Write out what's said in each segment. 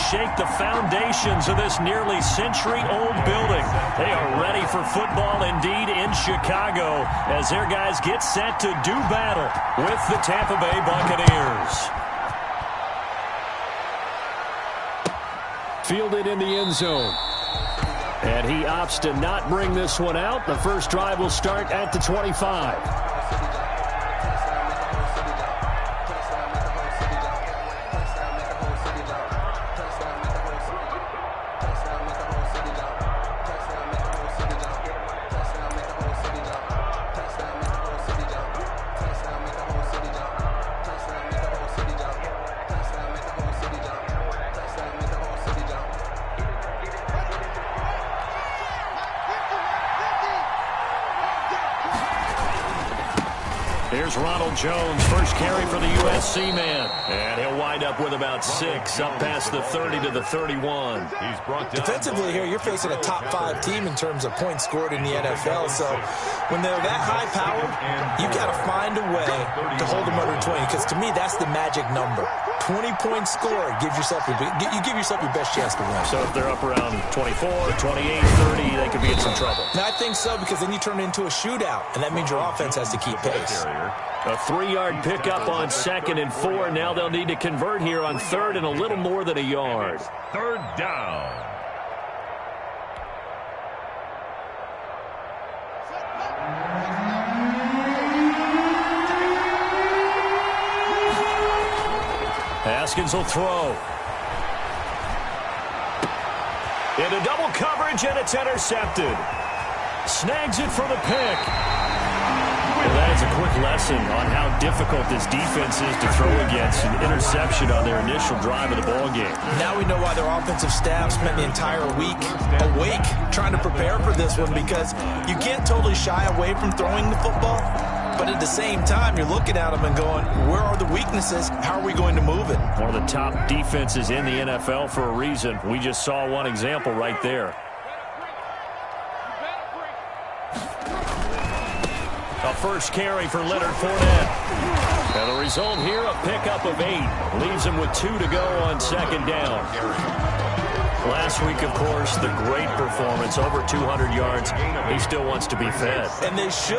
shake the foundations of this nearly century-old building. They are ready for football indeed in Chicago as their guys get set to do battle with the Tampa Bay Buccaneers. Fielded in the end zone. And he opts to not bring this one out. The first drive will start at the 25. Here's Ronald Jones, first carry for the USC man. And he'll wind up with about 6, up past the 30 to the 31. He's brought down. Defensively here, you're facing a top 5 team in terms of points scored in the NFL. So when they're that high-powered, you got to find a way to hold them under 20. Because to me, that's the magic number. 20-point score gives yourself you give yourself your best chance to win. So if they're up around 24, 28, 30, they could be in some trouble. And I think so, because then you turn it into a shootout, and that means your offense has to keep pace. A 3-yard pickup on 2nd and 4. Now they'll need to convert here on 3rd and a little more than a yard. 3rd down. Haskins will throw. Into double coverage, and it's intercepted. Snags it for the pick. Well, that is a quick lesson on how difficult this defense is to throw against an interception on their initial drive of the ballgame. Now we know why their offensive staff spent the entire week awake trying to prepare for this one, because you can't totally shy away from throwing the football. But at the same time, you're looking at them and going, where are the weaknesses? How are we going to move it? One of the top defenses in the NFL for a reason. We just saw one example right there. A first carry for Leonard Fournette. And the result here, a pickup of 8. Leaves him with 2 to go on 2nd down. Last week, of course, the great performance, over 200 yards. He still wants to be fed. And they should.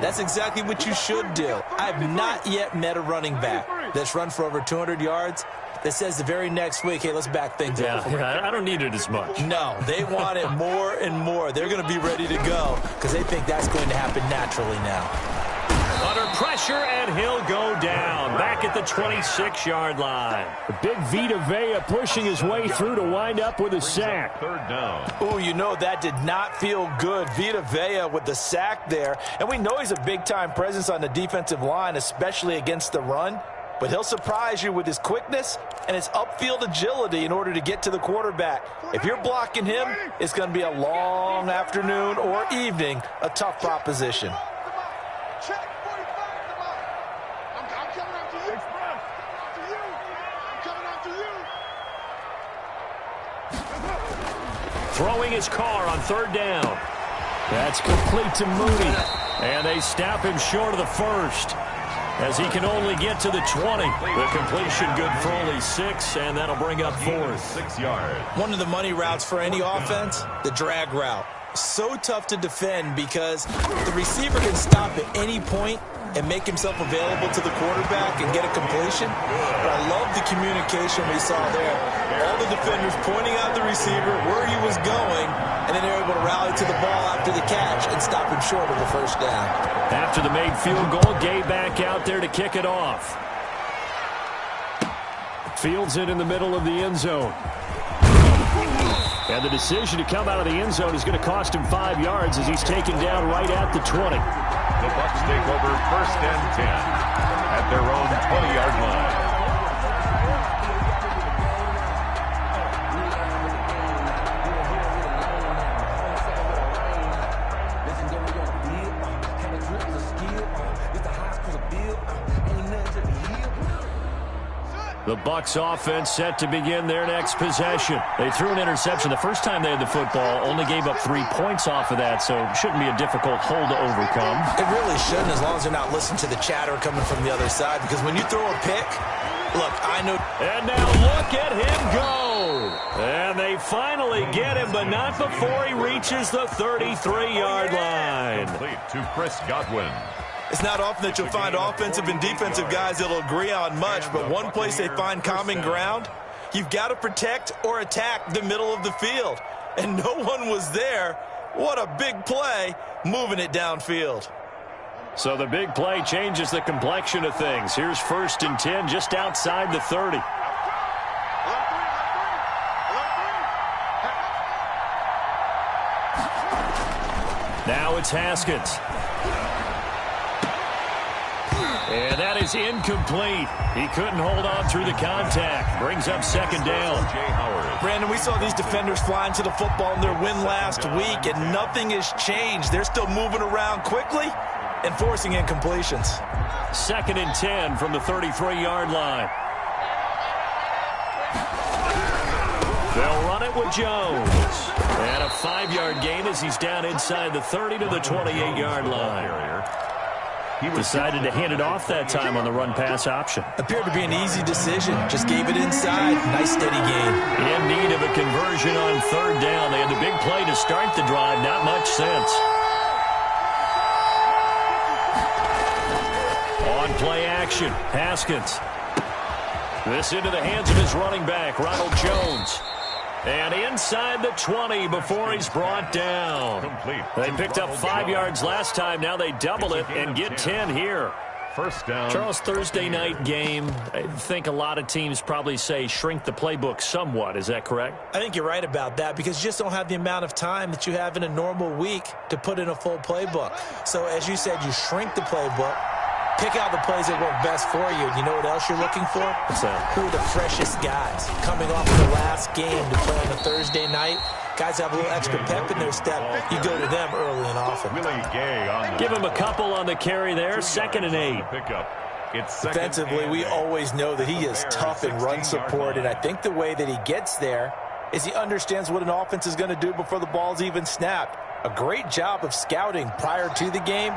That's exactly what you should do. I have not yet met a running back that's run for over 200 yards that says the very next week, hey, let's back things up. Yeah, I don't need it as much. No, they want it more and more. They're going to be ready to go because they think that's going to happen naturally now. Under pressure, and he'll go down. Back at the 26-yard line. The big Vita Vea pushing his way through to wind up with a sack. 3rd down. Oh, you know, that did not feel good. Vita Vea with the sack there. And we know he's a big-time presence on the defensive line, especially against the run. But he'll surprise you with his quickness and his upfield agility in order to get to the quarterback. If you're blocking him, it's going to be a long afternoon or evening, a tough proposition. Throwing his car on 3rd down. That's complete to Mooney. And they stop him short of the 1st, as he can only get to the 20. The completion good for only 6, and that'll bring up 4th. 6 yards. One of the money routes for any offense, the drag route. So tough to defend because the receiver can stop at any point and make himself available to the quarterback and get a completion. But I love the communication we saw there. All the defenders pointing out the receiver, where he was going, and then they're able to rally to the ball after the catch and stop him short of the 1st down. After the made field goal, Gay back out there to kick it off. Fields it in the middle of the end zone. And the decision to come out of the end zone is going to cost him 5 yards as he's taken down right at the 20. The Bucs take over 1st and 10 at their own 20-yard line. The Bucs offense set to begin their next possession. They threw an interception the first time they had the football, only gave up 3 points off of that, so it shouldn't be a difficult hole to overcome. It really shouldn't, as long as they're not listening to the chatter coming from the other side, because when you throw a pick, look, I know. And now look at him go. get him, but not before he reaches the 33-yard line. Complete to Chris Godwin. It's not often that you'll find offensive and defensive guys that'll agree on much, but one place they find common ground, you've got to protect or attack the middle of the field. And no one was there. What a big play, moving it downfield. So the big play changes the complexion of things. Here's 1st and 10 just outside the 30. Now it's Haskins. And that is incomplete. He couldn't hold on through the contact. Brings up 2nd down. Brandon, we saw these defenders flying to the football in their win last week, and nothing has changed. They're still moving around quickly and forcing incompletions. 2nd and 10 from the 33-yard line. They'll run it with Jones. And a 5-yard gain as he's down inside the 30 to the 28-yard line. He decided to hand it off that time on the run-pass option. Appeared to be an easy decision. Just gave it inside. Nice steady gain. In need of a conversion on 3rd down. They had the big play to start the drive. Not much sense. On play action, Haskins. This into the hands of his running back, Ronald Jones. And inside the 20 before he's brought down. They picked up 5 yards last time. Now they double it and get 10 here. 1st down. Charles, Thursday night game, I think a lot of teams probably say shrink the playbook somewhat. Is that correct? I think you're right about that because you just don't have the amount of time that you have in a normal week to put in a full playbook. So as you said, you shrink the playbook. Pick out the plays that work best for you. You know what else you're looking for? What's that? Who are the freshest guys coming off of the last game to play on a Thursday night? Guys have a little extra pep in their step. You go to them early and often. Give him a couple on the carry there. 2nd and 8. Defensively, we always know that he is tough in run support, and I think the way that he gets there is he understands what an offense is going to do before the ball's even snapped. A great job of scouting prior to the game,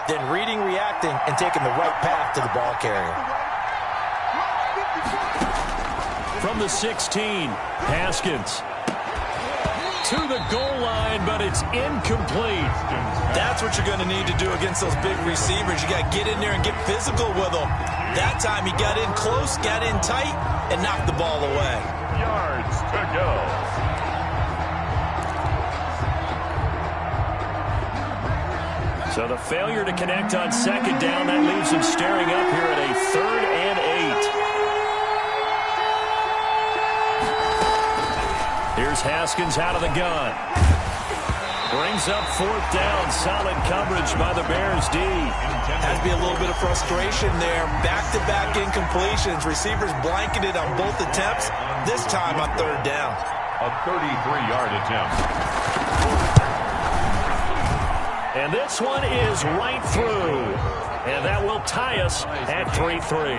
then reading, reacting, and taking the right path to the ball carrier. From the 16, Haskins. To the goal line, but it's incomplete. That's what you're going to need to do against those big receivers. You got to get in there and get physical with them. That time he got in close, got in tight, and knocked the ball away. Yards to go. So the failure to connect on 2nd down, that leaves him staring up here at a 3rd and 8. Here's Haskins out of the gun. Brings up 4th down. Solid coverage by the Bears D. Has to be a little bit of frustration there. Back-to-back incompletions. Receivers blanketed on both attempts. This time on 3rd down. A 33-yard attempt. And this one is right through. And that will tie us at 3-3.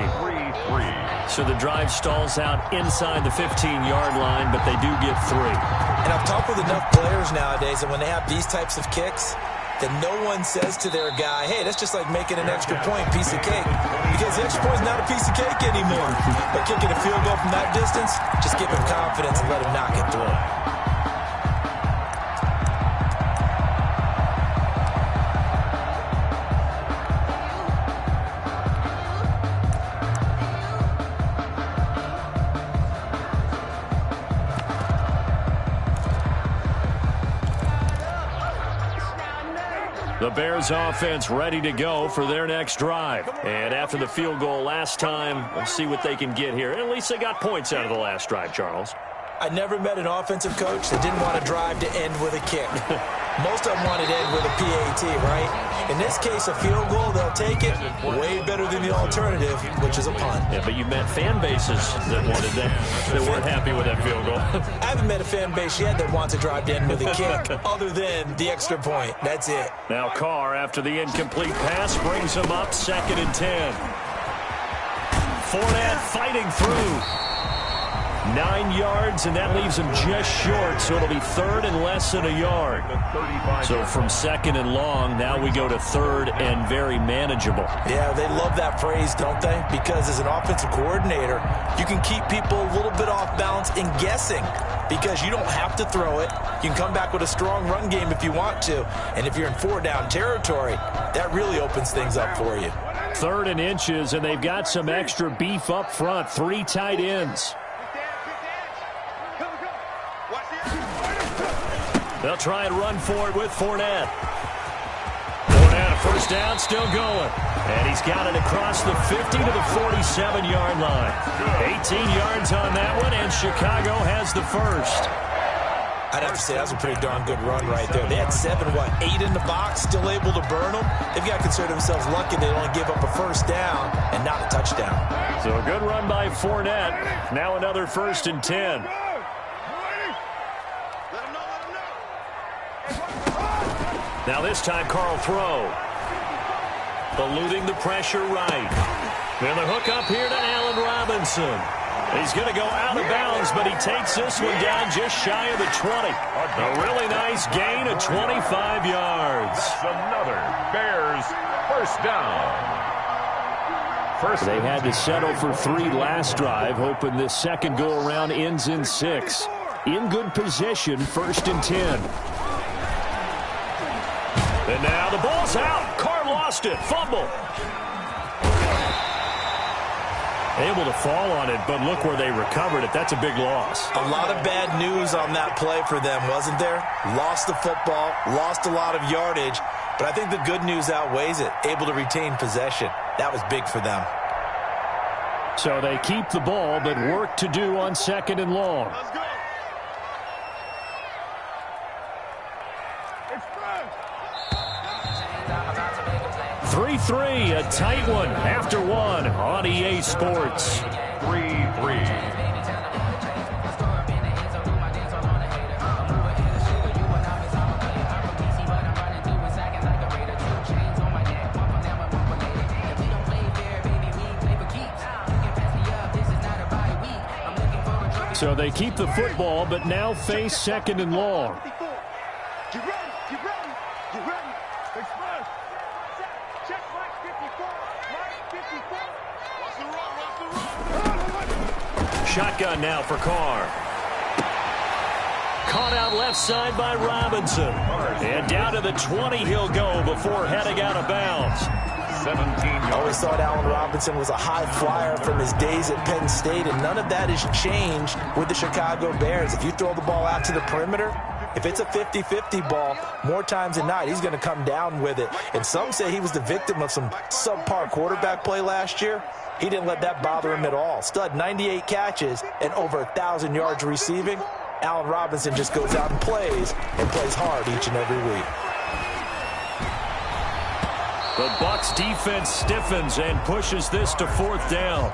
So the drive stalls out inside the 15-yard line, but they do get 3. And I've talked with enough players nowadays, and when they have these types of kicks, that no one says to their guy, hey, that's just like making an extra point, piece of cake. Because the extra point is not a piece of cake anymore. But kicking a field goal from that distance, just give him confidence and let him knock it through. The Bears offense ready to go for their next drive. And after the field goal last time, we'll see what they can get here. At least they got points out of the last drive, Charles. I never met an offensive coach that didn't want a drive to end with a kick. Most of them wanted to end with a PAT, right? In this case, a field goal, they'll take it. Way better than the alternative, which is a punt. Yeah, but you met fan bases that wanted that, that weren't happy with that field goal. I haven't met a fan base yet that wants a drive to end with a kick, other than the extra point. That's it. Now Carr, after the incomplete pass, brings him up 2nd and 10. Fournette fighting through. 9 yards, and that leaves him just short, so it'll be third and less than a yard. So from second and long, now we go to third and very manageable. Yeah, they love that phrase, don't they? Because as an offensive coordinator, you can keep people a little bit off balance and guessing because you don't have to throw it. You can come back with a strong run game if you want to. And if you're in 4-down territory, that really opens things up for you. Third and inches, and they've got some extra beef up front. 3 tight ends. They'll try and run for it with Fournette. Fournette, a first down, still going. And he's got it across the 50 to the 47-yard line. 18 yards on that one, and Chicago has the first. I'd have to say that was a pretty darn good run right there. They had 8 in the box, still able to burn them. They've got to consider themselves lucky they only give up a first down and not a touchdown. So a good run by Fournette. Now another 1st and 10. Now this time Carl throw. Eluding the pressure right. And the hook up here to Allen Robinson. He's going to go out of bounds, but he takes this one down just shy of the 20. A really nice gain of 25 yards. That's another Bears first down. They had to settle for 3 last drive, hoping this second go-around ends in 6. In good position, 1st and 10. And now the ball's out. Carr lost it. Fumble. Able to fall on it, but look where they recovered it. That's a big loss. A lot of bad news on that play for them, wasn't there? Lost the football, lost a lot of yardage, but I think the good news outweighs it. Able to retain possession. That was big for them. So they keep the ball, but work to do on 2nd and long. 3-3, a tight one after one on EA Sports. 3-3. So they keep the football, but now face 2nd and long. Shotgun now for Carr. Caught out left side by Robinson. And down to the 20 he'll go before heading out of bounds. 17 yards. I always thought Allen Robinson was a high flyer from his days at Penn State, and none of that has changed with the Chicago Bears. If you throw the ball out to the perimeter, if it's a 50-50 ball, more times than not, he's going to come down with it. And some say he was the victim of some subpar quarterback play last year. He didn't let that bother him at all. Stud 98 catches and over 1,000 yards receiving. Allen Robinson just goes out and plays hard each and every week. The Bucs defense stiffens and pushes this to 4th down.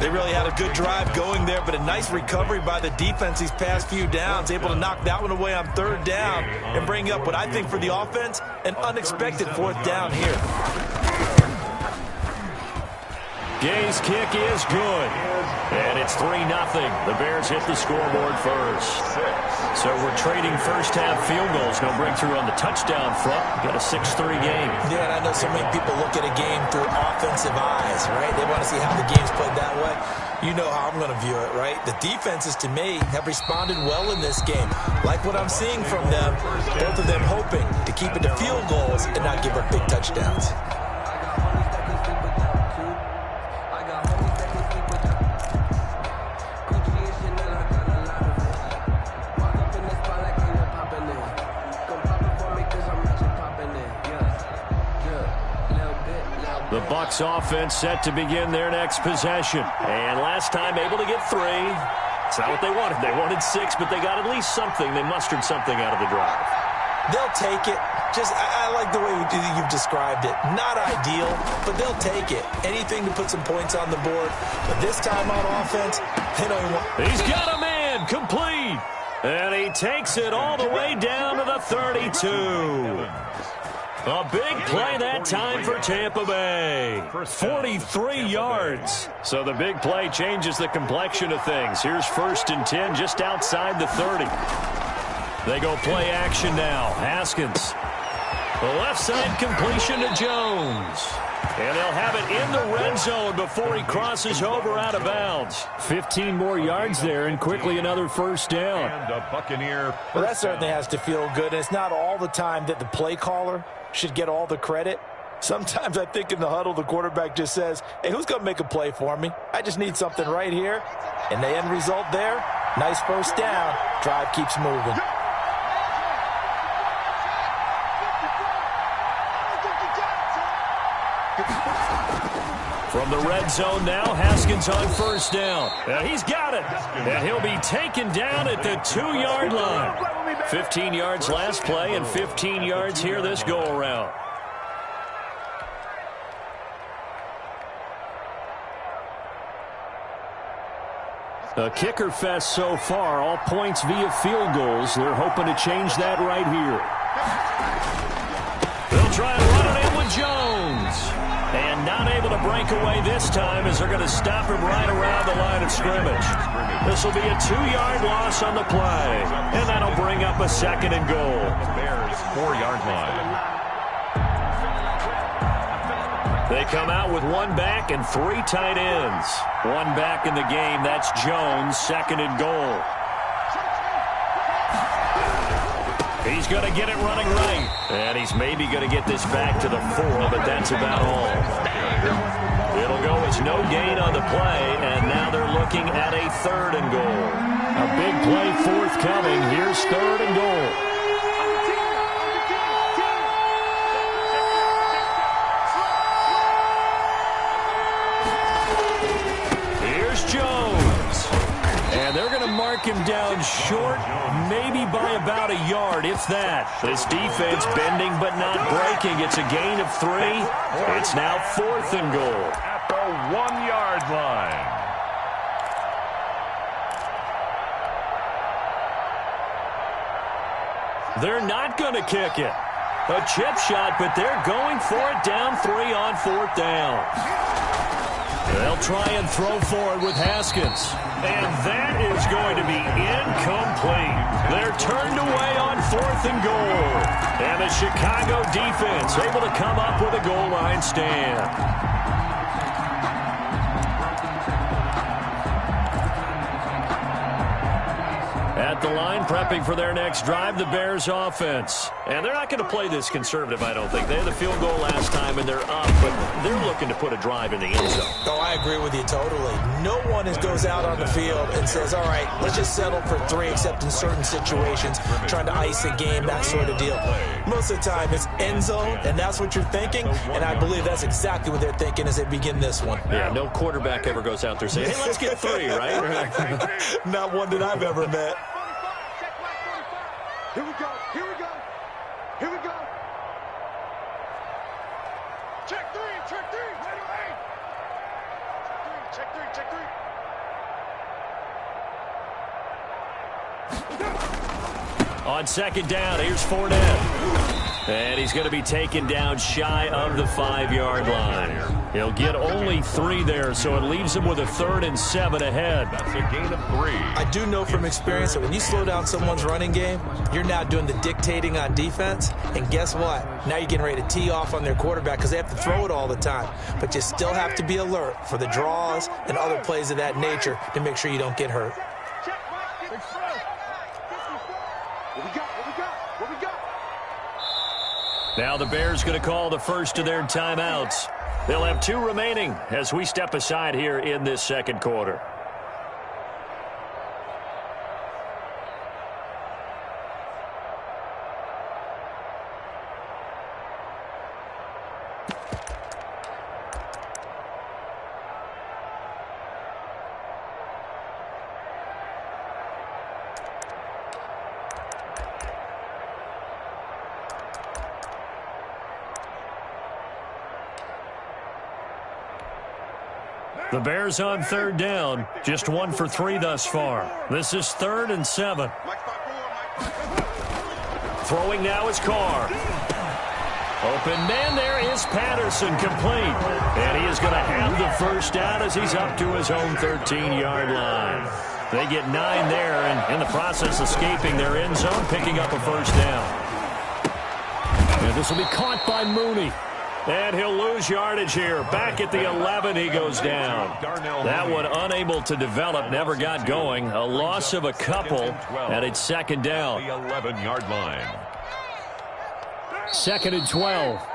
They really had a good drive going there, but a nice recovery by the defense these past few downs, able to knock that one away on 3rd down and bring up what I think for the offense, an unexpected 4th down here. Gay's kick is good. And it's 3-0. The Bears hit the scoreboard first. So we're trading first half field goals. No breakthrough on the touchdown front. Got a 6-3 game. Yeah, and I know so many people look at a game through offensive eyes, right? They want to see how the game's played that way. You know how I'm going to view it, right? The defenses, to me, have responded well in this game. Like what I'm seeing from them, both of them hoping to keep it to field goals and not give up big touchdowns. The Bucs offense set to begin their next possession. And last time able to get 3. It's not what they wanted. They wanted 6, but they got at least something. They mustered something out of the drive. They'll take it. I like the way you've described it. Not ideal, but they'll take it. Anything to put some points on the board. But this time on offense, they don't even want... He's got a man complete. And he takes it all the way down to the 32. A big play that time for Tampa Bay. 43 yards. So the big play changes the complexion of things. Here's 1st and 10 just outside the 30. They go play action now. Haskins. The left side completion to Jones. And they'll have it in the red zone before he crosses over out of bounds. 15 more yards there and quickly another 1st down. And a Buccaneer. Well, that certainly has to feel good. And it's not all the time that the play caller should get all the credit. Sometimes I think in the huddle, the quarterback just says, hey, who's going to make a play for me? I just need something right here. And the end result there, nice 1st down. Drive keeps moving. From the red zone now, Haskins on 1st down. And he's got it. And he'll be taken down at the 2-yard line. 15 yards last play and 15 yards here this go-around. A kicker fest so far, all points via field goals. They're hoping to change that right here. They'll try and run it in with Jones. And not able to break away this time as they're going to stop him right around the line of scrimmage. This will be a 2-yard loss on the play. And that'll bring up a 2nd and goal. Bears 4-yard line. They come out with 1 back and 3 tight ends. 1 back in the game. That's Jones, 2nd and goal. He's going to get it running right. And he's maybe going to get this back to the 4, but that's about all. It'll go as no gain on the play, and now they're looking at a 3rd and goal. A big play forthcoming. Here's 3rd and goal. Jones. And they're going to mark him down short, maybe by about a yard, if that. This defense bending but not breaking. It's a gain of 3. It's now 4th and goal. At the 1-yard line. They're not going to kick it. A chip shot, but they're going for it down 3 on 4th down. They'll try and throw forward with Haskins. And that is going to be incomplete. They're turned away on 4th and goal. And the Chicago defense able to come up with a goal line stand. At the line, prepping for their next drive, the Bears offense. And they're not going to play this conservative, I don't think. They had the field goal last time, and they're up, but they're looking to put a drive in the end zone. Oh, I agree with you totally. No one goes out on the field and says, all right, let's just settle for 3, except in certain situations, trying to ice a game, that sort of deal. Most of the time, it's end zone, and that's what you're thinking, and I believe that's exactly what they're thinking as they begin this one. Yeah, no quarterback ever goes out there saying, hey, let's get 3, right? Not one that I've ever met. Here we go, here we go, here we go. Check 3, ready, ready. Check 3, check 3. On 2nd down, here's Fournette. And he's going to be taken down shy of the 5-yard line. He'll get only 3 there, so it leaves him with a 3rd and 7 ahead. That's a gain of 3. I do know from experience that when you slow down someone's running game, you're now doing the dictating on defense. And guess what? Now you're getting ready to tee off on their quarterback because they have to throw it all the time. But you still have to be alert for the draws and other plays of that nature to make sure you don't get hurt. Now the Bears going to call the first of their timeouts. They'll have 2 remaining as we step aside here in this 2nd quarter. The Bears on 3rd down, just 1 for 3 thus far. This is 3rd and 7. Throwing now is Carr. Open man there is Patterson, complete. And he is going to have the first down as he's up to his own 13-yard line. They get 9 there, and in the process escaping their end zone, picking up a first down. And this will be caught by Mooney. And he'll lose yardage here. Back at the 11, he goes down. That one unable to develop, never got going. A loss of a couple, and it's second down. The 11-yard line. 2nd and 12.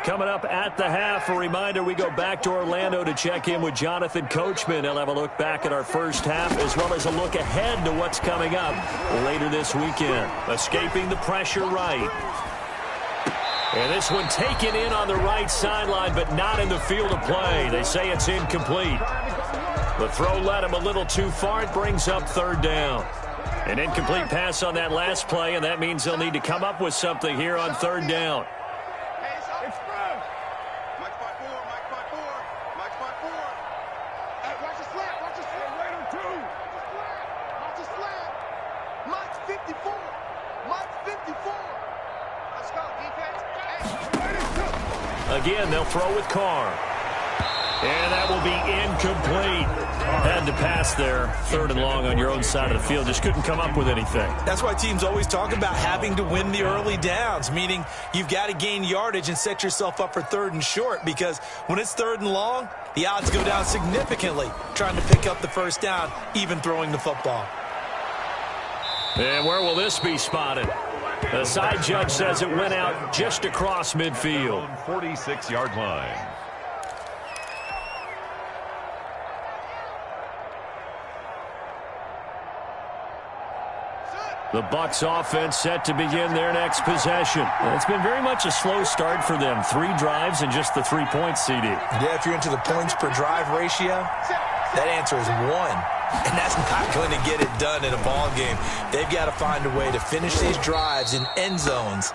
Coming up at the half, a reminder, we go back to Orlando to check in with Jonathan Coachman. He'll have a look back at our first half as well as a look ahead to what's coming up later this weekend. Escaping the pressure right. And this one taken in on the right sideline, but not in the field of play. They say it's incomplete. The throw led him a little too far. It brings up third down. An incomplete pass on that last play, and that means they'll need to come up with something here on third down. Again, they'll throw with Carr. And that will be incomplete. Had to pass there. 3rd and long on your own side of the field. Just couldn't come up with anything. That's why teams always talk about having to win the early downs, meaning you've got to gain yardage and set yourself up for 3rd and short, because when it's 3rd and long, the odds go down significantly trying to pick up the first down, even throwing the football. And where will this be spotted? The side judge says it went out just across midfield. 46-yard line. The Bucs offense set to begin their next possession. It's been very much a slow start for them. 3 drives and just the 3 points, CD. Yeah, if you're into the points per drive ratio, that answer is 1. And that's not going to get it done in a ball game. They've got to find a way to finish these drives in end zones,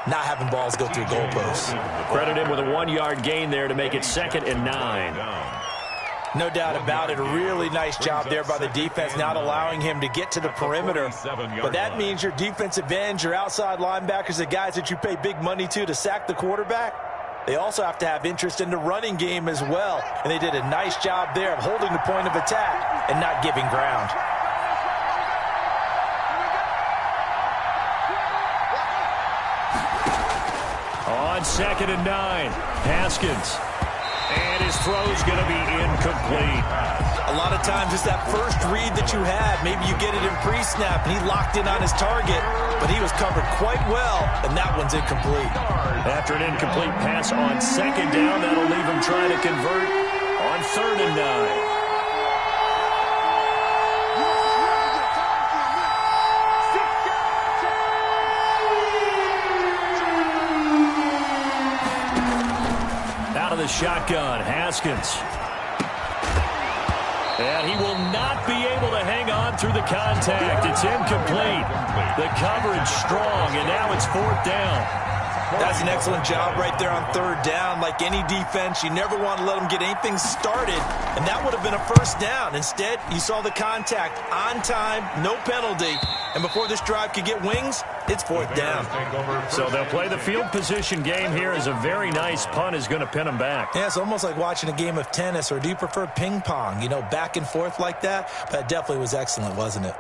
not having balls go through goalposts. Credit him with a 1-yard gain there to make it 2nd and 9. No doubt about it. A really nice job there by the defense, not allowing him to get to the perimeter. But that means your defensive ends, your outside linebackers, the guys that you pay big money to sack the quarterback, they also have to have interest in the running game as well. And they did a nice job there of holding the point of attack and not giving ground. On 2nd and 9, Haskins. And his throw's going to be incomplete. A lot of times it's that first read that you had. Maybe you get it in pre-snap, and he locked in on his target, but he was covered quite well, and that one's incomplete. After an incomplete pass on 2nd down, that'll leave him trying to convert on 3rd and 9. The shotgun, Haskins. And he will not be able to hang on through the contact. It's incomplete. The coverage strong, and now it's 4th down. That's an excellent job right there on 3rd down. Like any defense, you never want to let them get anything started, and that would have been a first down. Instead, you saw the contact on time, no penalty, and before this drive could get wings, it's 4th down. So they'll play the field position game here as a very nice punt is going to pin them back. Yeah, it's almost like watching a game of tennis, or do you prefer ping pong? You know, back and forth like that? But it definitely was excellent, wasn't it?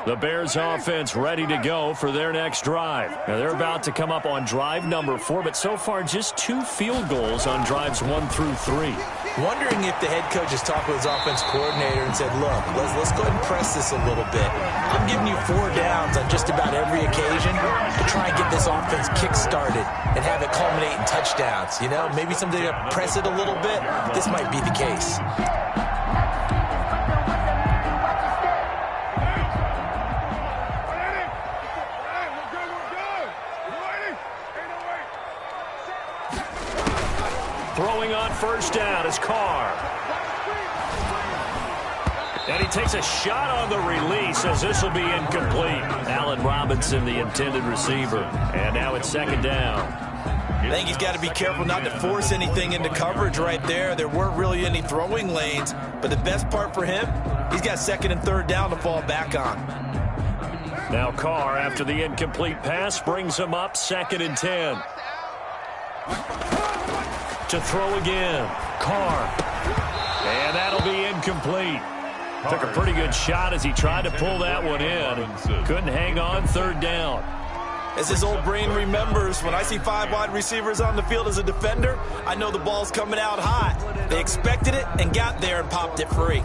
The Bears offense ready to go for their next drive. Now they're about to come up on drive number 4, but so far just 2 field goals on drives 1 through 3. Wondering if the head coach has talked with his offense coordinator and said, look, let's go ahead and press this a little bit. I'm giving you 4 downs on just about every occasion to try and get this offense kick-started and have it culminate in touchdowns. You know, maybe someday to press it a little bit. This might be the case. Throwing on first down is Carr. And he takes a shot on the release as this will be incomplete. Allen Robinson, the intended receiver. And now it's second down. I think he's got to be careful not to force anything into coverage right there. There weren't really any throwing lanes, but the best part for him, he's got second and third down to fall back on. Now Carr, after the incomplete pass, brings him up second and 10. To throw again. Carr. And that'll be incomplete. Took a pretty good shot as he tried to pull that one in. Couldn't hang on, third down. As his old brain remembers, when I see 5 wide receivers on the field as a defender, I know the ball's coming out hot. They expected it and got there and popped it free.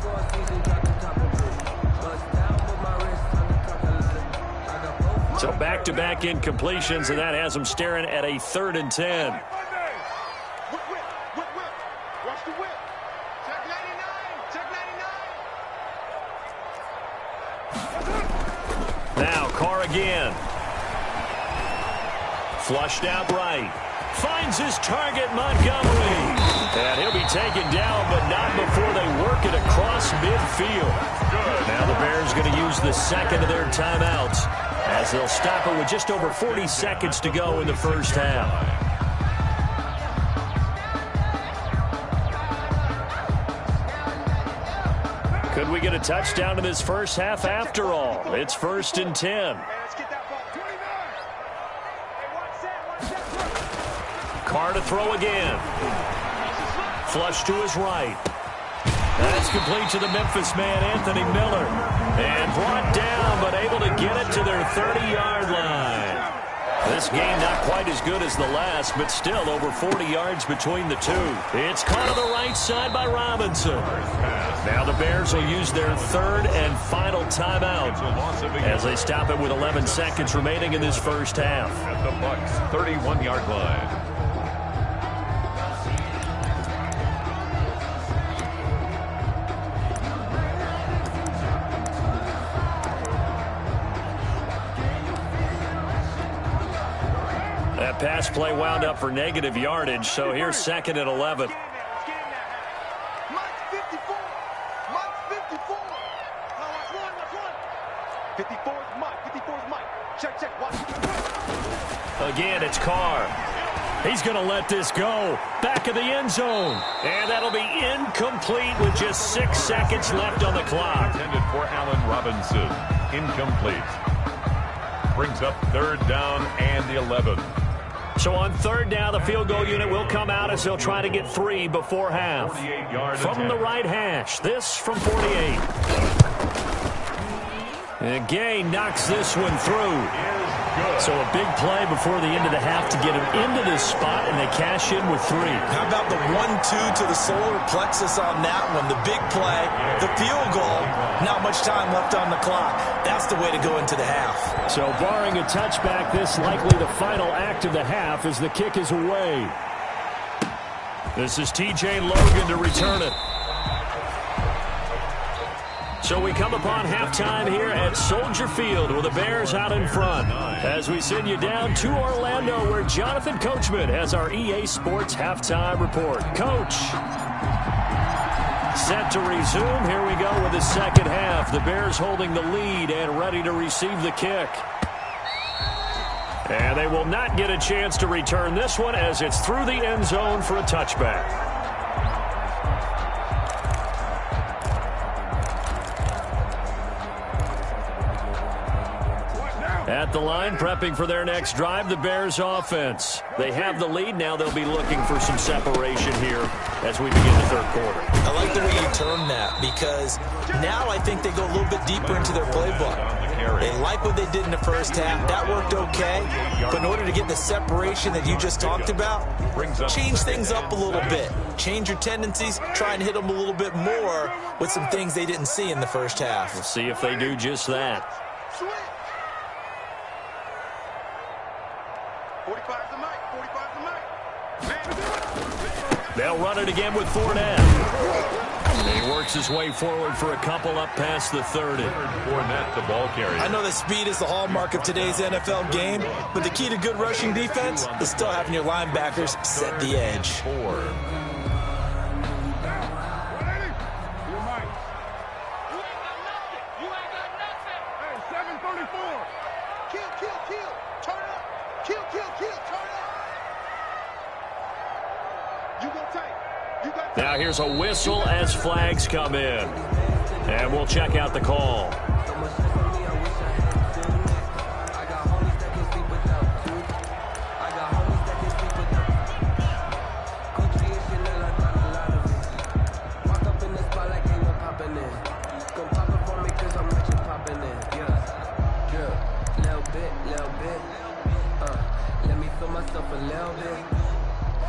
So back-to-back incompletions, and that has them staring at a third and 10. Watch the whip. Check 99. Check 99. Now Carr again. Flushed out right. Finds his target, Montgomery. And he'll be taken down, but not before they work it across midfield. Now the Bears going to use the second of their timeouts as they'll stop it with just over 40 seconds to go in the first half. Could we get a touchdown in this first half after all? It's first and 10. Carr to throw again. Flush to his right. That's complete to the Memphis man, Anthony Miller. And brought down, but able to get it to their 30-yard line. This game not quite as good as the last, but still over 40 yards between the two. It's caught on the right side by Robinson. Now the Bears will use their third and final timeout as they stop it with 11 seconds remaining in this first half. At the Bucs' 31-yard line. That pass play wound up for negative yardage, so here's second and 11. Mike 54. Mike 54. Watch one. 54 is Mike. 54 is Mike. Check. Watch. Again, it's Carr. He's going to let this go. Back of the end zone. And that'll be incomplete with just 6 seconds left on the clock. Intended for Allen Robinson. Incomplete. Brings up third down and 11. So on third down, the field goal unit will come out as they'll try to get 3 before half. From the right hash, this from 48. And Gay knocks this one through. So a big play before the end of the half to get him into this spot, and they cash in with 3. How about the 1-2 to the solar plexus on that one? The big play, the field goal, not much time left on the clock. That's the way to go into the half. So barring a touchback, this likely the final act of the half as the kick is away. This is TJ Logan to return it. So we come upon halftime here at Soldier Field with the Bears out in front. As we send you down to Orlando where Jonathan Coachman has our EA Sports halftime report. Coach. Set to resume. Here we go with the second half. The Bears holding the lead and ready to receive the kick. And they will not get a chance to return this one as it's through the end zone for a touchback. At the line, prepping for their next drive, the Bears offense. They have the lead. Now they'll be looking for some separation here as we begin the third quarter. I like the way you term that because now I think they go a little bit deeper into their playbook. They like what they did in the first half. That worked okay. But in order to get the separation that you just talked about, change things up a little bit. Change your tendencies. Try and hit them a little bit more with some things they didn't see in the first half. We'll see if they do just that. 45 to Mike. 45 to Mike. They'll run it again with Fournette. And he works his way forward for a couple up past the 30. Fournette, the ball carrier. I know that speed is the hallmark of today's NFL game, but the key to good rushing defense is still having your linebackers set the edge. Now here's a whistle as flags come in. And we'll check out the call.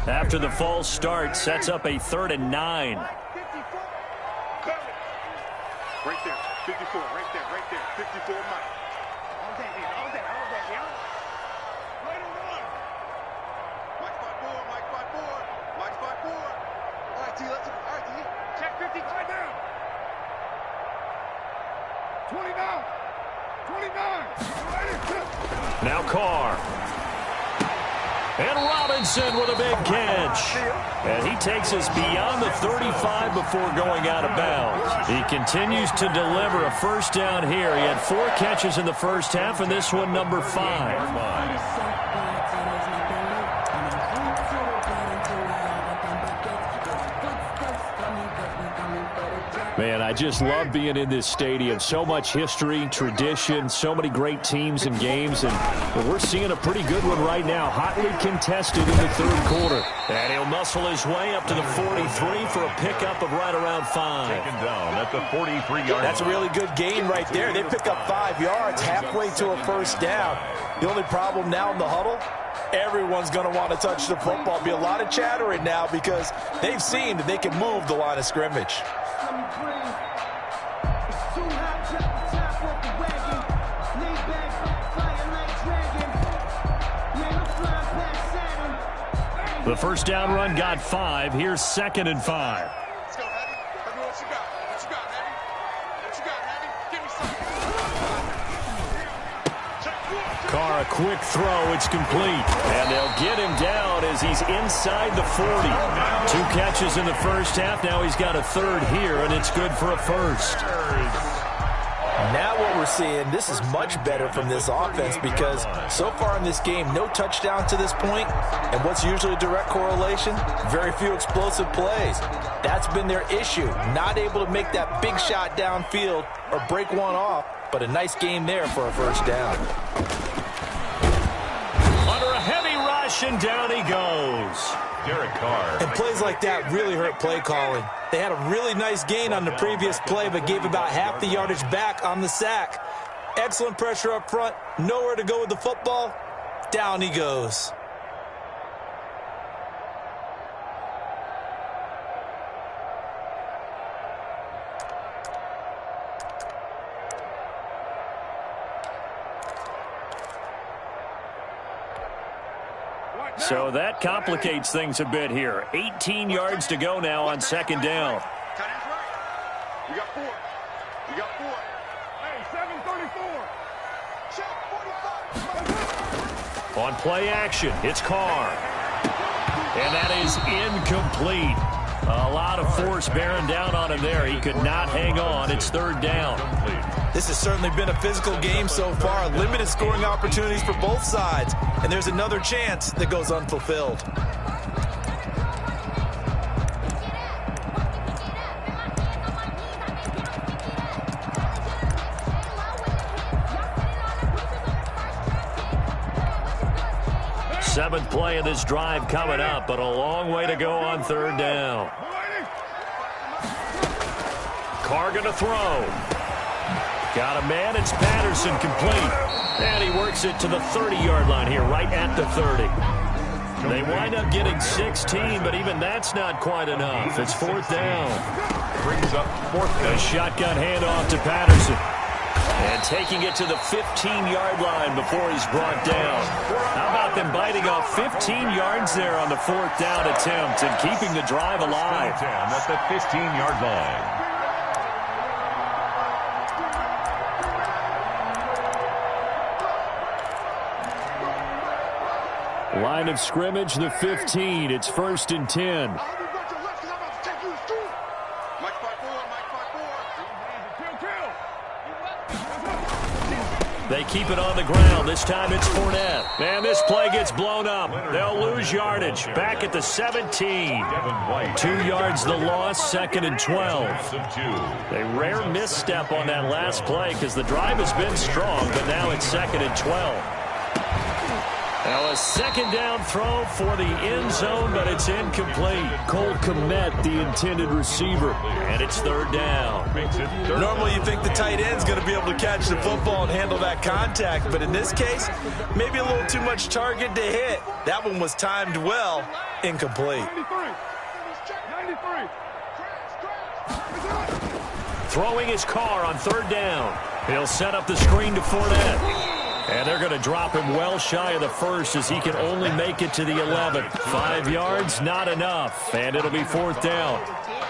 After the false start, sets up a 3rd and 9. Right there, 54, right there, 54, Mike. All day, yeah. Right and run. Mike 5-4, Mike 5-4, Mike 5-4. All right, T, let's go. All right, T. Check 55 down. 29. Now Carr. And Robinson with a big catch. And he takes us beyond the 35 before going out of bounds. He continues to deliver a first down here. He had 4 catches in the first half, and this one number 5. Man, I just love being in this stadium. So much history, tradition, so many great teams and games, and we're seeing a pretty good one right now. Hotly contested in the 3rd quarter. And he'll muscle his way up to the 43 for a pickup of right around 5. Taken down at the 43-yard line. That's a really good gain right there. They pick up 5 yards halfway to a first down. The only problem now in the huddle, everyone's going to want to touch the football. Be a lot of chattering now because they've seen that they can move the line of scrimmage. The first down run got 5. Here's 2nd and 5. Let's go, Heavy. Let me know what you got. What you got, Heavy? What you got, Heavy? Give me something. Carr, a quick throw. It's complete. And they'll get him down as he's inside the 40. 2 catches in the first half. Now he's got a 3rd here, and it's good for a first. Now what we're seeing, this is much better from this offense because so far in this game, no touchdown to this point, and what's usually a direct correlation? Very few explosive plays. That's been their issue, not able to make that big shot downfield or break one off, but a nice game there for a first down. Under a heavy rush, and down he goes. Derek Carr. And plays like that really hurt play calling. They had a really nice gain on the previous play, but gave about half the yardage back on the sack. Excellent pressure up front. Nowhere to go with the football. Down he goes. So that complicates things a bit here. 18 yards to go now on 2nd down. Tight end's right. We got 4. We got 4. Hey, 734. Check 45. On play action, it's Carr. And that is incomplete. A lot of force bearing down on him there. He could not hang on. It's 3rd down. This has certainly been a physical game so far. Limited scoring opportunities for both sides. And there's another chance that goes unfulfilled. Seventh play of this drive coming up, but a long way to go on 3rd down. Carr going to throw. Got a man. It's Patterson, complete. And he works it to the 30-yard line here, right at the 30. They wind up getting 16, but even that's not quite enough. It's 4th down. Brings up 4th down. A shotgun handoff to Patterson. And taking it to the 15-yard line before he's brought down. How about them biting off 15 yards there on the 4th down attempt and keeping the drive alive? At the 15-yard line. Line of scrimmage, the 15. It's 1st and 10. Mike 5-4, Mike 5-4. They keep it on the ground. This time it's Fournette. And this play gets blown up. They'll lose yardage. Back at the 17. 2 yards the loss, 2nd and 12. A rare misstep on that last play because the drive has been strong, but now it's 2nd and 12. Now a second down throw for the end zone, but it's incomplete. Cole Kmet, the intended receiver, and it's 3rd down. Normally you think the tight end's going to be able to catch the football and handle that contact, but in this case, maybe a little too much target to hit. That one was timed well, incomplete. 93. Throwing his car on 3rd down. He'll set up the screen to Fournette. And they're going to drop him well shy of the first as he can only make it to the 11. 5 yards, not enough. And it'll be 4th down.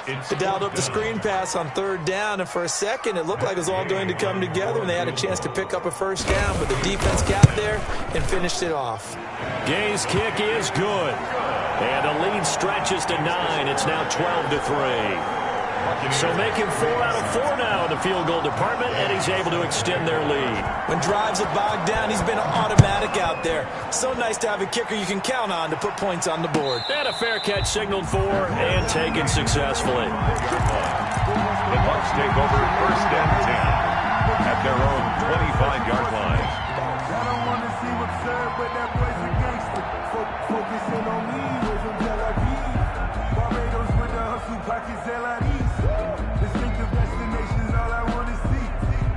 They dialed up the screen pass on 3rd down, and for a second it looked like it was all going to come together and they had a chance to pick up a 1st down, but the defense got there and finished it off. Gay's kick is good. And the lead stretches to 9. It's now 12-3. So making 4 out of 4 now in the field goal department, and he's able to extend their lead. When drives are bogged down, he's been automatic out there. So nice to have a kicker you can count on to put points on the board. And a fair catch signaled for and taken successfully. The Bucs take over 1st and 10 at their own 25-yard line. I don't want to seem absurd, but that boy's a gangster. Focusing on me, was from Tel Aviv. Barbados with the hustle pockets, LID. Distinctive destinations, all I want to see.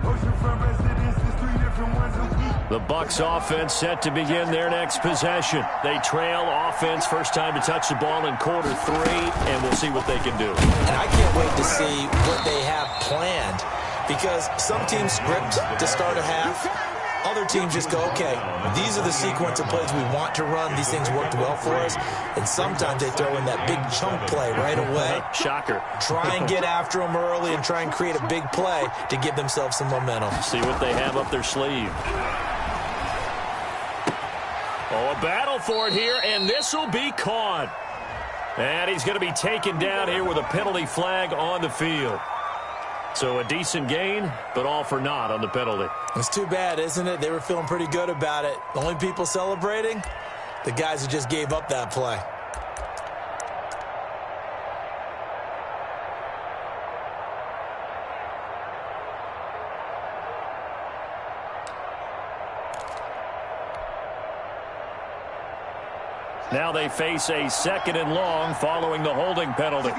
Oceanfront residences, 3 different ones a week. The Bucs offense set to begin their next possession. They trail offense, first time to touch the ball in quarter 3, and we'll see what they can do. And I can't wait to see what they have planned, because some teams script to start a half. Other teams just go, okay, these are the sequence of plays we want to run. These things worked well for us. And sometimes they throw in that big chunk play right away. Shocker. Try and get after them early and try and create a big play to give themselves some momentum. See what they have up their sleeve. Oh, a battle for it here, and this will be caught. And he's going to be taken down here with a penalty flag on the field. So a decent gain, but all for naught on the penalty. It's too bad, isn't it? They were feeling pretty good about it. The only people celebrating, the guys who just gave up that play. Now they face a 2nd and long following the holding penalty.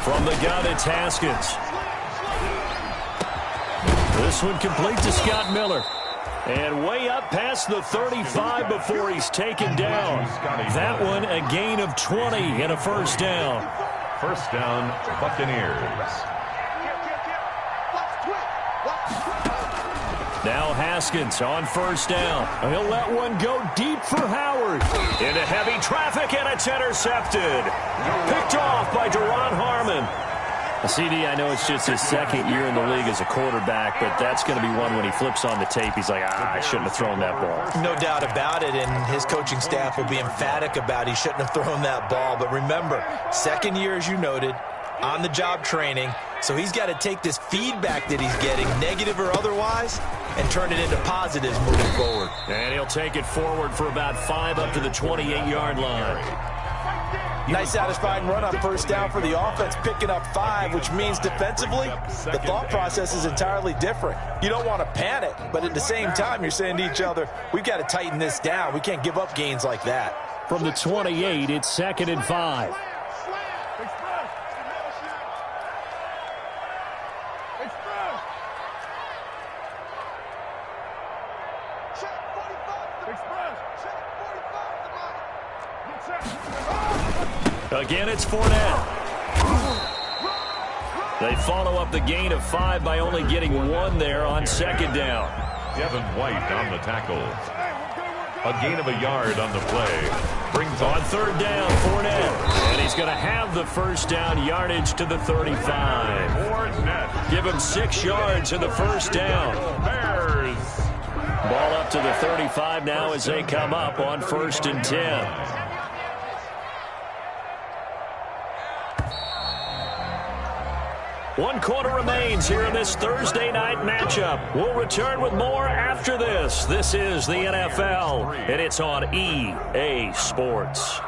From the gun, it's Haskins. This one complete to Scott Miller. And way up past the 35 before he's taken down. That one a gain of 20 and a 1st down. 1st down, Buccaneers. Now Haskins on 1st down. He'll let one go deep for Howard. Into heavy traffic, and it's intercepted. Picked off by Duron Harmon. CD, I know it's just his 2nd year in the league as a quarterback, but that's going to be one when he flips on the tape. He's like, I shouldn't have thrown that ball. No doubt about it, and his coaching staff will be emphatic about he shouldn't have thrown that ball. But remember, 2nd year, as you noted, on-the-job training. So he's got to take this feedback that he's getting, negative or otherwise, and turn it into positives moving forward. And he'll take it forward for about 5 up to the 28-yard line. Nice satisfying run on 1st down for the offense, picking up 5, which means defensively, the thought process is entirely different. You don't want to panic, but at the same time, you're saying to each other, we've got to tighten this down. We can't give up gains like that. From the 28, it's 2nd and 5. Again, it's Fournette. They follow up the gain of 5 by only getting 1 there on 2nd down. Devin White on the tackle. A gain of a yard on the play. Brings on 3rd down, Fournette. And he's going to have the 1st down yardage to the 35. Fournette. Give him 6 yards in the 1st down. Bears. Ball up to the 35 now as they come up on 1st and 10. 1 quarter remains here in this Thursday night matchup. We'll return with more after this. This is the NFL, and it's on EA Sports.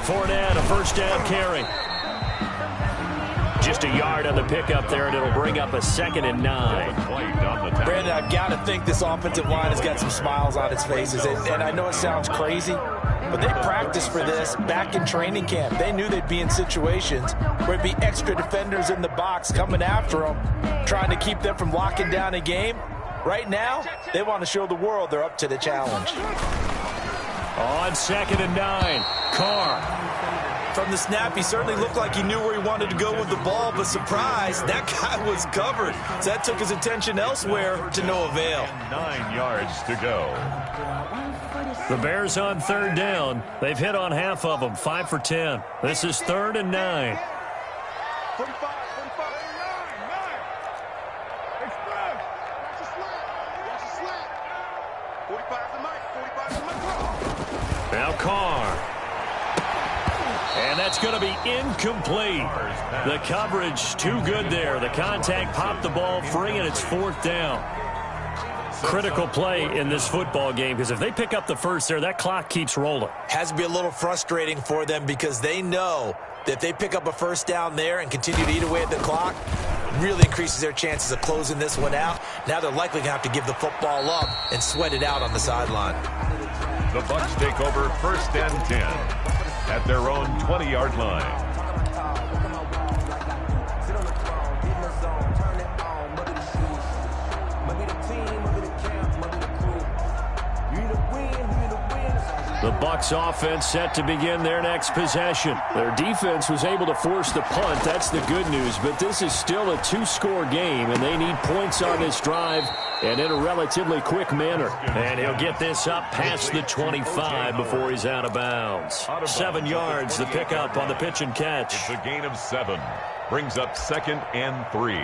Fournette, a first down carry. Just a yard on the pickup there, and it'll bring up a 2nd and 9. Brandon, I've got to think this offensive line has got some smiles on its faces. And I know it sounds crazy, but they practiced for this back in training camp. They knew they'd be in situations where it'd be extra defenders in the box coming after them, trying to keep them from locking down a game. Right now, they want to show the world they're up to the challenge. On 2nd and 9, Carr. From the snap, he certainly looked like he knew where he wanted to go with the ball, but surprise, that guy was covered. So that took his attention elsewhere to no avail. 9 yards to go. The Bears on 3rd down. They've hit on half of them, 5 for 10. This is 3rd and 9. 45, 45, 9. Express. Watch the slant. Watch the slant. 45 to Mike. 45 to Mike. Now Carr. And that's going to be incomplete. The coverage too good there. The contact popped the ball free, and it's 4th down. Critical play in this football game, because if they pick up the first there, that clock keeps rolling. Has to be a little frustrating for them because they know that if they pick up a first down there and continue to eat away at the clock, really increases their chances of closing this one out. Now they're likely going to have to give the football up and sweat it out on the sideline. The Bucs take over 1st and 10. At their own 20-yard line. The Bucs offense set to begin their next possession. Their defense was able to force the punt. That's the good news, but this is still a 2-score game, and they need points on this drive and in a relatively quick manner. And he'll get this up past the 25 before he's out of bounds. 7 yards, the pickup on the pitch and catch. It's a gain of 7. Brings up 2nd and 3.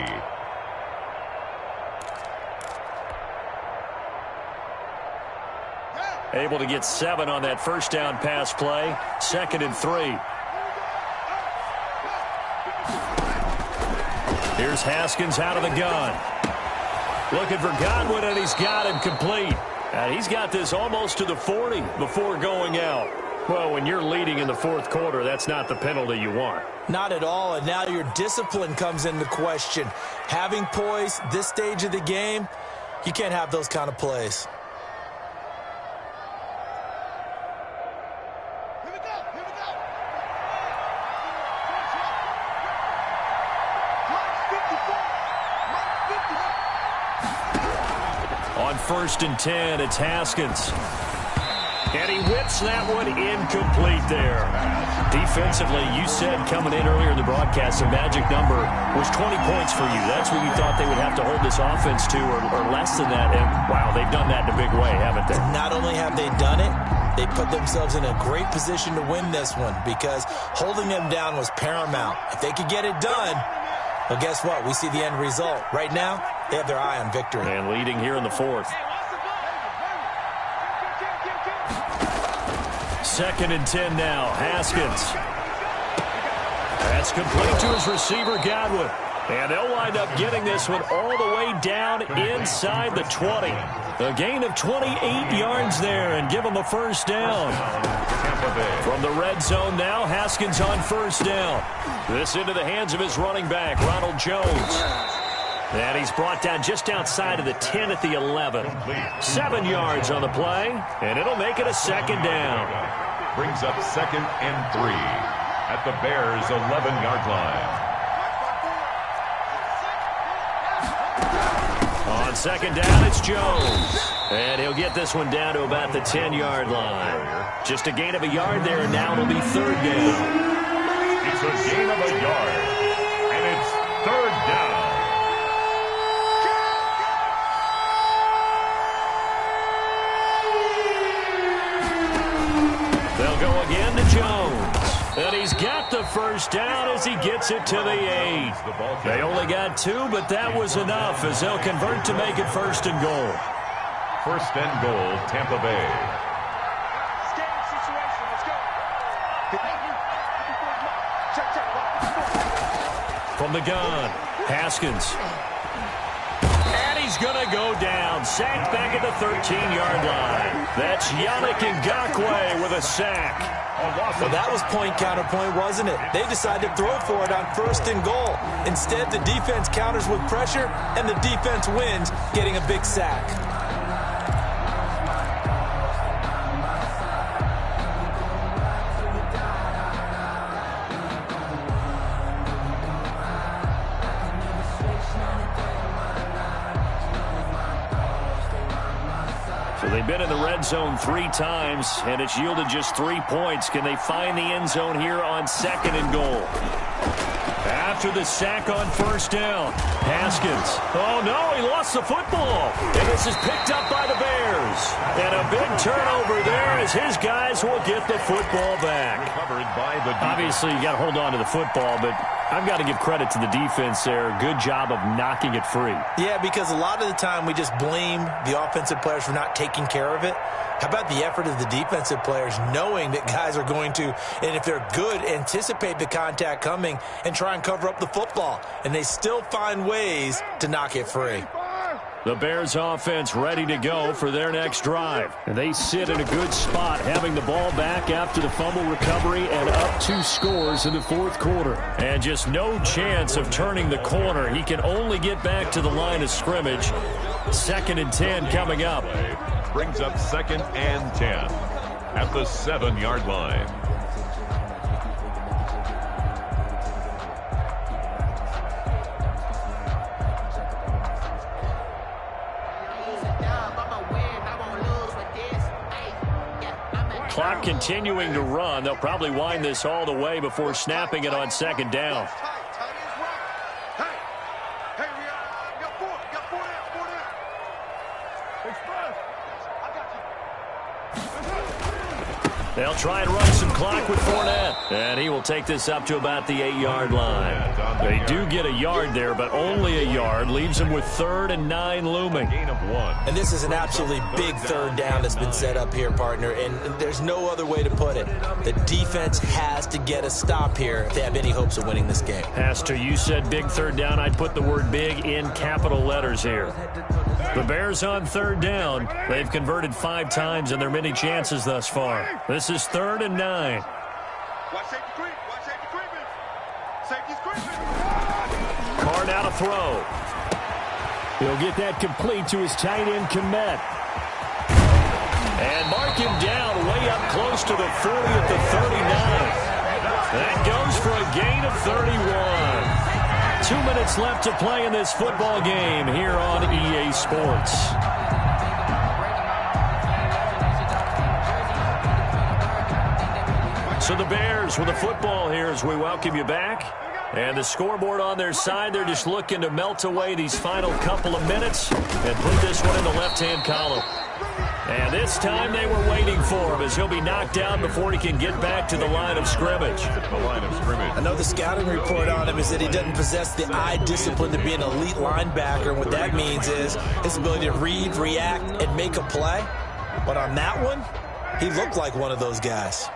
Able to get 7 on that first down pass play. 2nd and 3. Here's Haskins out of the gun. Looking for Godwin, and he's got him complete. And he's got this almost to the 40 before going out. Well, when you're leading in the 4th quarter, that's not the penalty you want. Not at all, and now your discipline comes into question. Having poise this stage of the game, you can't have those kind of plays. On 1st and 10, it's Haskins. And he whips that one incomplete there. Defensively, you said coming in earlier in the broadcast, the magic number was 20 points for you. That's what you thought they would have to hold this offense to, or less than that. And, wow, they've done that in a big way, haven't they? Not only have they done it, they put themselves in a great position to win this one because holding them down was paramount. If they could get it done, well, guess what? We see the end result. Right now, they have their eye on victory. And leading here in the 4th. 2nd and 10 now. Haskins. That's complete to his receiver, Godwin. And they'll wind up getting this one all the way down inside the 20. A gain of 28 yards there and give them a first down. From the red zone now, Haskins on first down. This into the hands of his running back, Ronald Jones. And he's brought down just outside of the 10 at the 11. 7 yards on the play, and it'll make it a 2nd down. Brings up 2nd and 3 at the Bears' 11-yard line. On 2nd down, it's Jones. And he'll get this one down to about the 10-yard line. Just a gain of a yard there, and now it'll be 3rd down. It's a gain of a yard, and it's 3rd down. They'll go again to Jones. And And he's got the first down as he gets it to the 8. They only got 2, but that was enough as they'll convert to make it 1st and goal. 1st and goal, Tampa Bay. Game situation. Let's go. Check. From the gun, Haskins. And he's going to go down. Sacked back at the 13-yard line. That's Yannick Ngakoue with a sack. Well, that was point counterpoint, wasn't it? They decided to throw for it on 1st and goal. Instead, the defense counters with pressure, and the defense wins, getting a big sack. They've been in the red zone 3 times, and it's yielded just 3 points. Can they find the end zone here on 2nd and goal? After the sack on 1st down, Haskins. Oh, no, he lost the football. And this is picked up by the Bears. And a big turnover there as his guys will get the football back. Recovered by the defense. Obviously, you got to hold on to the football, but I've got to give credit to the defense there. Good job of knocking it free. Yeah, because a lot of the time we just blame the offensive players for not taking care of it. How about the effort of the defensive players knowing that guys are going to, and if they're good, anticipate the contact coming and try and cover up the football. And they still find ways to knock it free. The Bears offense ready to go for their next drive. And they sit in a good spot, having the ball back after the fumble recovery and up 2 scores in the 4th quarter. And just no chance of turning the corner. He can only get back to the line of scrimmage. 2nd and 10 coming up. Brings up 2nd and 10 at the 7-yard line. Clock continuing to run. They'll probably wind this all the way before snapping it on 2nd down. They'll try and run some clock with Fournette. And he will take this up to about the 8-yard line. They do get a yard there, but only a yard. Leaves them with 3rd and 9 looming. Gain of 1. And this is an absolutely big 3rd down that's been set up here, partner. And there's no other way to put it. The defense has to get a stop here if they have any hopes of winning this game. Has to. You said big 3rd down. I'd put the word big in capital letters here. The Bears on 3rd down. They've converted 5 times in their many chances thus far. This is 3rd and 9. Watch safety creep. Watch safety creeping. Safety's creeping. Carr now to throw. He'll get that complete to his tight end, Kmet. And mark him down way up close to the 40 at the 39. That goes for a gain of 31. 2 minutes left to play in this football game here on EA Sports. So the Bears with the football here as we welcome you back. And the scoreboard on their side, they're just looking to melt away these final couple of minutes and put this one in the left-hand column. And this time they were waiting for him as he'll be knocked down before he can get back to the line of scrimmage. I know the scouting report on him is that he doesn't possess the eye discipline to be an elite linebacker. And what that means is his ability to read, react, and make a play. But on that one, he looked like one of those guys.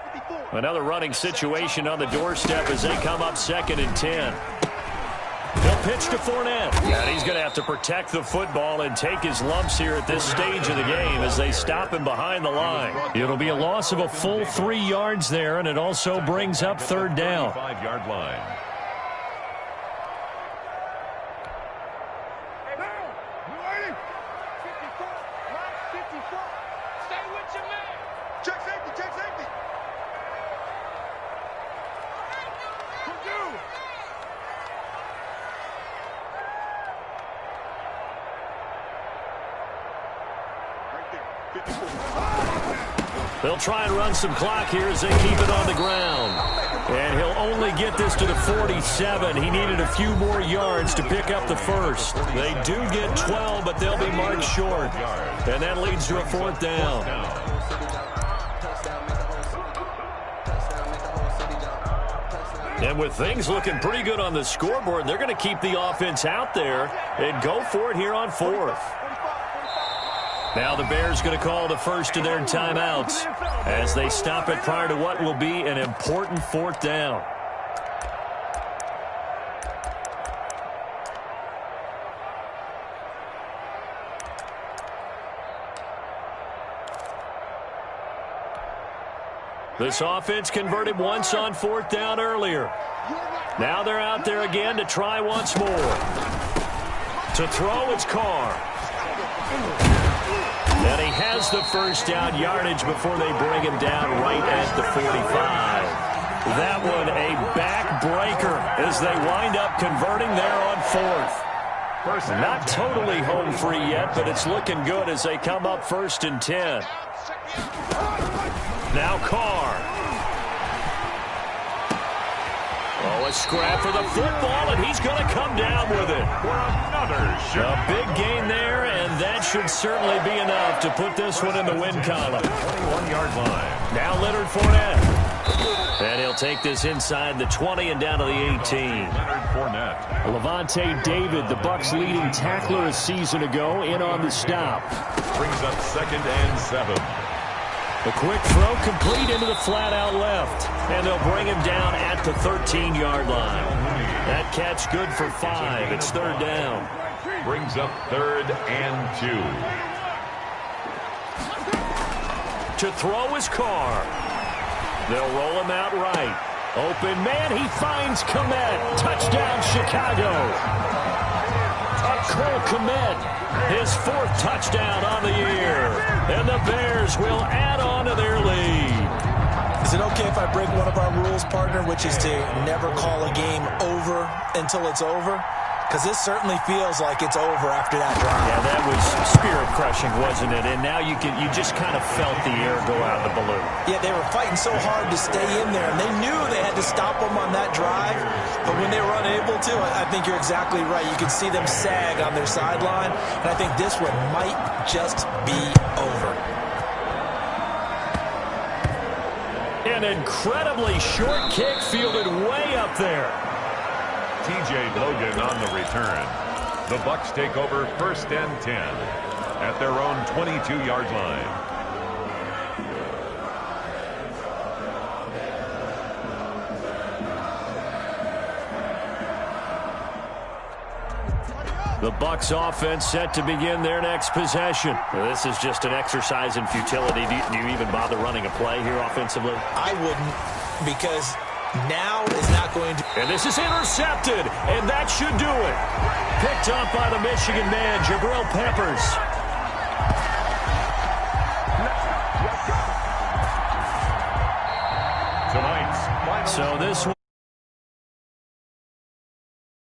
Another running situation on the doorstep as they come up 2nd and 10. He'll pitch to Fournette. And he's going to have to protect the football and take his lumps here at this stage of the game as they stop him behind the line. It'll be a loss of a full 3 yards there, and it also brings up 3rd down. 5-yard line. Check safety. Check safety. They'll try and run some clock here as they keep it on the ground. And he'll only get this to the 47. He needed a few more yards to pick up the first. They do get 12, but they'll be marked short. And that leads to a 4th down. And with things looking pretty good on the scoreboard, they're going to keep the offense out there and go for it here on fourth. Now the Bears going to call the first of their timeouts as they stop it prior to what will be an important fourth down. This offense converted once on fourth down earlier. Now they're out there again to try once more. To throw, it's Carr. And he has the first down yardage before they bring him down right at the 45. That one a backbreaker as they wind up converting there on fourth. Not totally home free yet, but it's looking good as they come up 1st and 10. Now Carr. Oh, a scrap for the football, and he's going to come down with it. For another shot. A big gain there, and that should certainly be enough to put this one in the win column. 21-yard line. Now Leonard Fournette. And he'll take this inside the 20 and down to the 18. Leonard Fournette. Levante David, the Bucs' leading tackler a season ago, in on the stop. Brings up 2nd and 7. A quick throw complete into the flat out left. And they'll bring him down at the 13-yard line. That catch good for 5. It's 3rd down. Brings up 3rd and 2. To throw is Carr. They'll roll him out right. Open man, he finds Kmet. Touchdown, Chicago. Cole Kmet, his 4th touchdown on the year. And the Bears will add on to their lead. Is it okay if I break one of our rules, partner, which is to never call a game over until it's over? Because this certainly feels like it's over after that drive. Yeah, that was spirit-crushing, wasn't it? And now you just kind of felt the air go out of the balloon. Yeah, they were fighting so hard to stay in there, and they knew they had to stop them on that drive. But when they were unable to, I think you're exactly right. You can see them sag on their sideline, and I think this one might just be over. An incredibly short kick fielded way up there. TJ Logan on the return. The Bucs take over 1st and 10 at their own 22-yard line. The Bucs offense set to begin their next possession. This is just an exercise in futility. Do you even bother running a play here offensively? I wouldn't, because now is not going to... And this is intercepted, and that should do it. Picked up by the Michigan man, Jabril Peppers. Tonight's final... So this one...